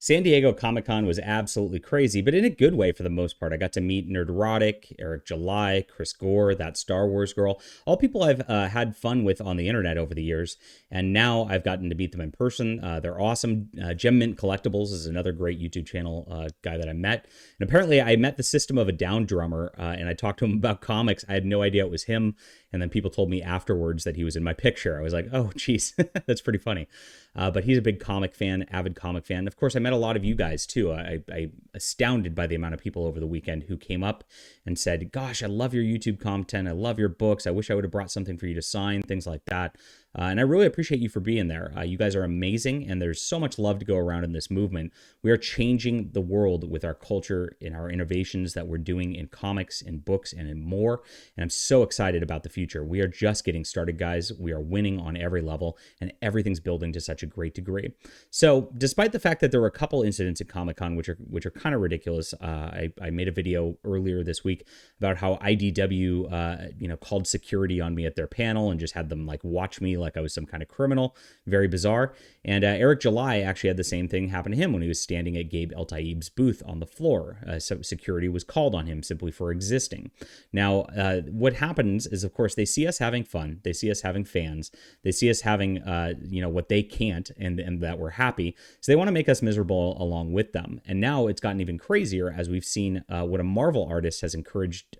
San Diego Comic-Con was absolutely crazy, but in a good way for the most part. I got to meet Nerdrotic, Eric July, Chris Gore, that Star Wars girl, all people I've had fun with on the internet over the years, and now I've gotten to meet them in person. They're awesome. Gem Mint Collectibles is another great YouTube channel guy that I met, and apparently I met the System of a Down drummer, and I talked to him about comics. I had no idea it was him, and then people told me afterwards that he was in my picture. I was like, oh, geez, that's pretty funny. But he's a big comic fan, avid comic fan. Of course, I met a lot of you guys too. I astounded by the amount of people over the weekend who came up and said, gosh, I love your YouTube content. I love your books. I wish I would have brought something for you to sign, things like that. And I really appreciate you for being there. You guys are amazing, and there's so much love to go around in this movement. We are changing the world with our culture and our innovations that we're doing in comics, in books, and in more. And I'm so excited about the future. We are just getting started, guys. We are winning on every level, and everything's building to such a great degree. So, despite the fact that there were a couple incidents at Comic-Con which are kind of ridiculous, I made a video earlier this week about how IDW, called security on me at their panel and just had them like watch me like I was some kind of criminal. Very bizarre. And Eric July actually had the same thing happen to him when he was standing at Gabe El-Taib's booth on the floor. So security was called on him simply for existing. Now, what happens is, of course, they see us having fun. They see us having fans. They see us having, what they can't, and that we're happy. So they want to make us miserable along with them. And now it's gotten even crazier as we've seen what a Marvel artist has encouraged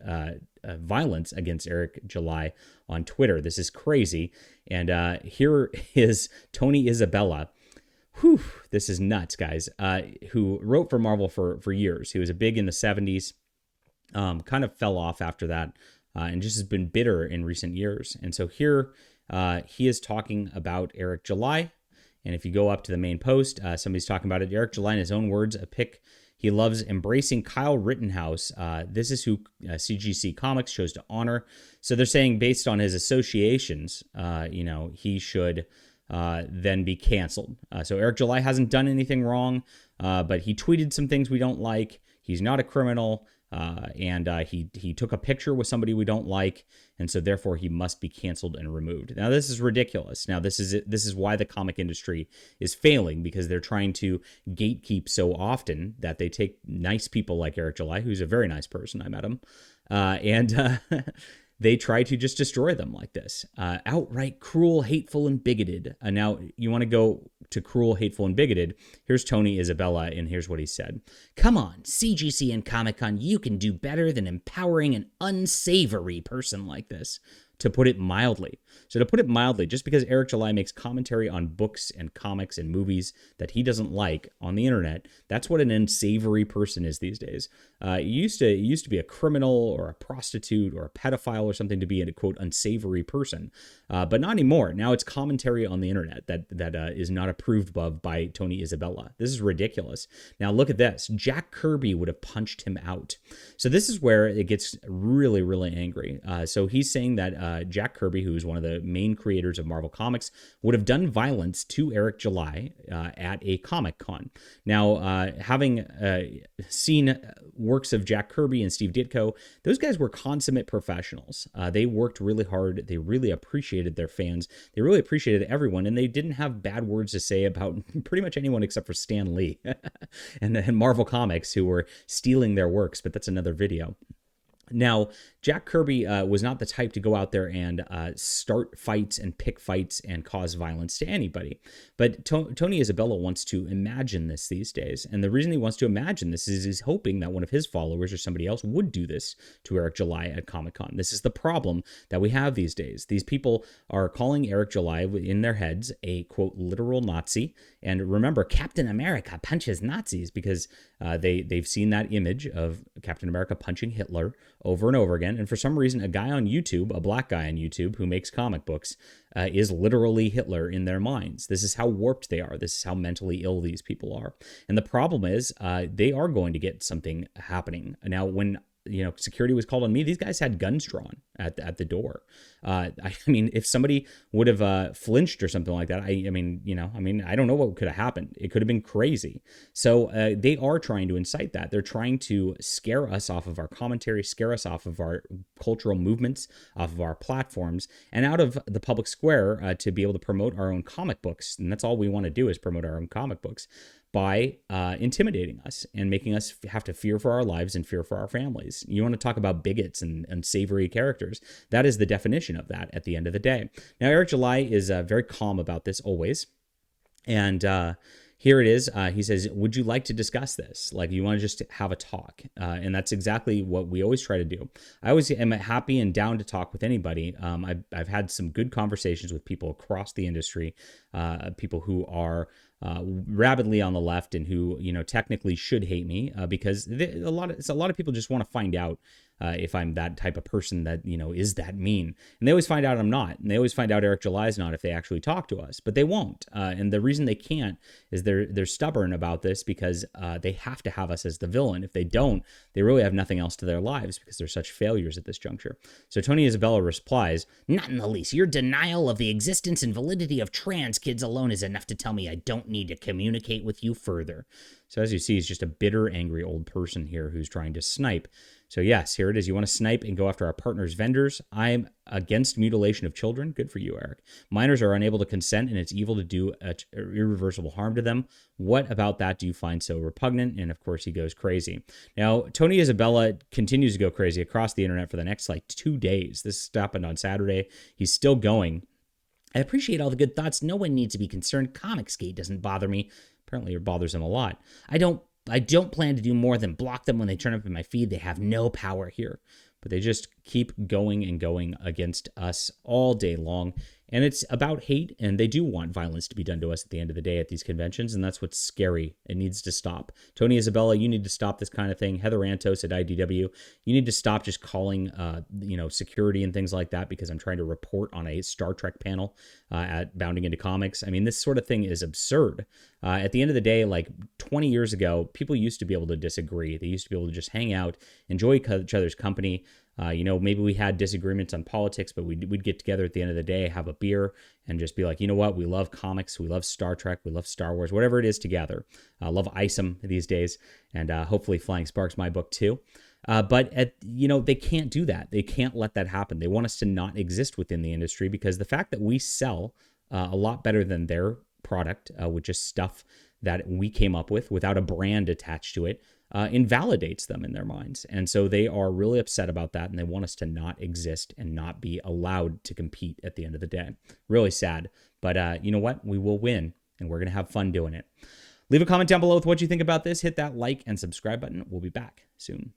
violence against Eric July on Twitter. This is crazy. And here is Tony Isabella. Whew, this is nuts, guys. Who wrote for Marvel for years. He was a big in the 70s, kind of fell off after that, and just has been bitter in recent years. And so here he is talking about Eric July. And if you go up to the main post, somebody's talking about it. Eric July, in his own words, a pick he loves embracing Kyle Rittenhouse. This is who CGC Comics chose to honor. So they're saying based on his associations, he should then be canceled. So Eric July hasn't done anything wrong, but he tweeted some things we don't like. He's not a criminal. And he took a picture with somebody we don't like, and so therefore he must be canceled and removed. Now this is ridiculous. Now this is why the comic industry is failing, because they're trying to gatekeep so often that they take nice people like Eric July, who's a very nice person. I met him, and they try to just destroy them like this. Outright cruel, hateful, and bigoted. Now, you want to go to cruel, hateful, and bigoted. Here's Tony Isabella, and here's what he said. Come on, CGC and Comic-Con, you can do better than empowering an unsavory person like this. To put it mildly. So to put it mildly, just because Eric July makes commentary on books and comics and movies that he doesn't like on the internet, that's what an unsavory person is these days. It used to be a criminal or a prostitute or a pedophile or something to be a, quote, unsavory person. But not anymore. Now it's commentary on the internet that is not approved of by Tony Isabella. This is ridiculous. Now look at this. Jack Kirby would have punched him out. So this is where it gets really, really angry. So he's saying that Jack Kirby, who is one of the main creators of Marvel Comics, would have done violence to Eric July at a Comic-Con. Now, having seen works of Jack Kirby and Steve Ditko, those guys were consummate professionals. They worked really hard. They really appreciated their fans. They really appreciated everyone, and they didn't have bad words to say about pretty much anyone except for Stan Lee and Marvel Comics, who were stealing their works, but that's another video. Now, Jack Kirby was not the type to go out there and start fights and pick fights and cause violence to anybody. But Tony Isabella wants to imagine this these days. And the reason he wants to imagine this is he's hoping that one of his followers or somebody else would do this to Eric July at Comic-Con. This is the problem that we have these days. These people are calling Eric July in their heads a, quote, literal Nazi. And remember, Captain America punches Nazis because they've seen that image of Captain America punching Hitler over and over again. And for some reason, a guy on YouTube, a black guy on YouTube who makes comic books, is literally Hitler in their minds. This is how warped they are. This is how mentally ill these people are. And the problem is they are going to get something happening. Now, when security was called on me, these guys had guns drawn at the door. I mean, if somebody would have flinched or something like that, I don't know what could have happened. It could have been crazy. So they are trying to incite that. They're trying to scare us off of our commentary, scare us off of our cultural movements, off of our platforms, and out of the public square to be able to promote our own comic books. And that's all we want to do is promote our own comic books. by intimidating us and making us have to fear for our lives and fear for our families. You want to talk about bigots and unsavory characters. That is the definition of that at the end of the day. Now, Eric July is very calm about this always. And here it is. He says, would you like to discuss this? Like, you want to just have a talk. And that's exactly what we always try to do. I always am happy and down to talk with anybody. I've had some good conversations with people across the industry, people who are rabidly on the left and who, technically should hate me because a lot of people just want to find out if I'm that type of person that, is that mean. And they always find out I'm not. And they always find out Eric July is not if they actually talk to us. But they won't. And the reason they can't is they're stubborn about this because they have to have us as the villain. If they don't, they really have nothing else to their lives because they're such failures at this juncture. So Tony Isabella replies, "Not in the least. Your denial of the existence and validity of trans kids alone is enough to tell me I don't need to communicate with you further." So as you see, he's just a bitter, angry old person here who's trying to snipe. So yes, here it is. You want to snipe and go after our partner's vendors. I'm against mutilation of children. Good for you, Eric. Minors are unable to consent, and it's evil to do irreversible harm to them. What about that do you find so repugnant? And of course, he goes crazy. Now, Tony Isabella continues to go crazy across the internet for the next 2 days. This happened on Saturday. He's still going. "I appreciate all the good thoughts. No one needs to be concerned. Comicsgate doesn't bother me." Apparently it bothers him a lot. I don't plan to do more than block them when they turn up in my feed. They have no power here. But they just keep going and going against us all day long. And it's about hate, and they do want violence to be done to us at the end of the day at these conventions, and that's what's scary. It needs to stop. Tony Isabella, you need to stop this kind of thing. Heather Antos at IDW, you need to stop just calling, security and things like that because I'm trying to report on a Star Trek panel at Bounding Into Comics. I mean, this sort of thing is absurd. At the end of the day, 20 years ago, people used to be able to disagree. They used to be able to just hang out, enjoy each other's company. Maybe we had disagreements on politics, but we'd get together at the end of the day, have a beer, and just be like, you know what? We love comics. We love Star Trek. We love Star Wars, whatever it is together. Love ISOM these days. And hopefully Flying Sparks, my book too. But they can't do that. They can't let that happen. They want us to not exist within the industry because the fact that we sell a lot better than their product with just stuff that we came up with without a brand attached to it invalidates them in their minds. And so they are really upset about that, and they want us to not exist and not be allowed to compete at the end of the day. Really sad. But you know what? We will win, and we're going to have fun doing it. Leave a comment down below with what you think about this. Hit that like and subscribe button. We'll be back soon.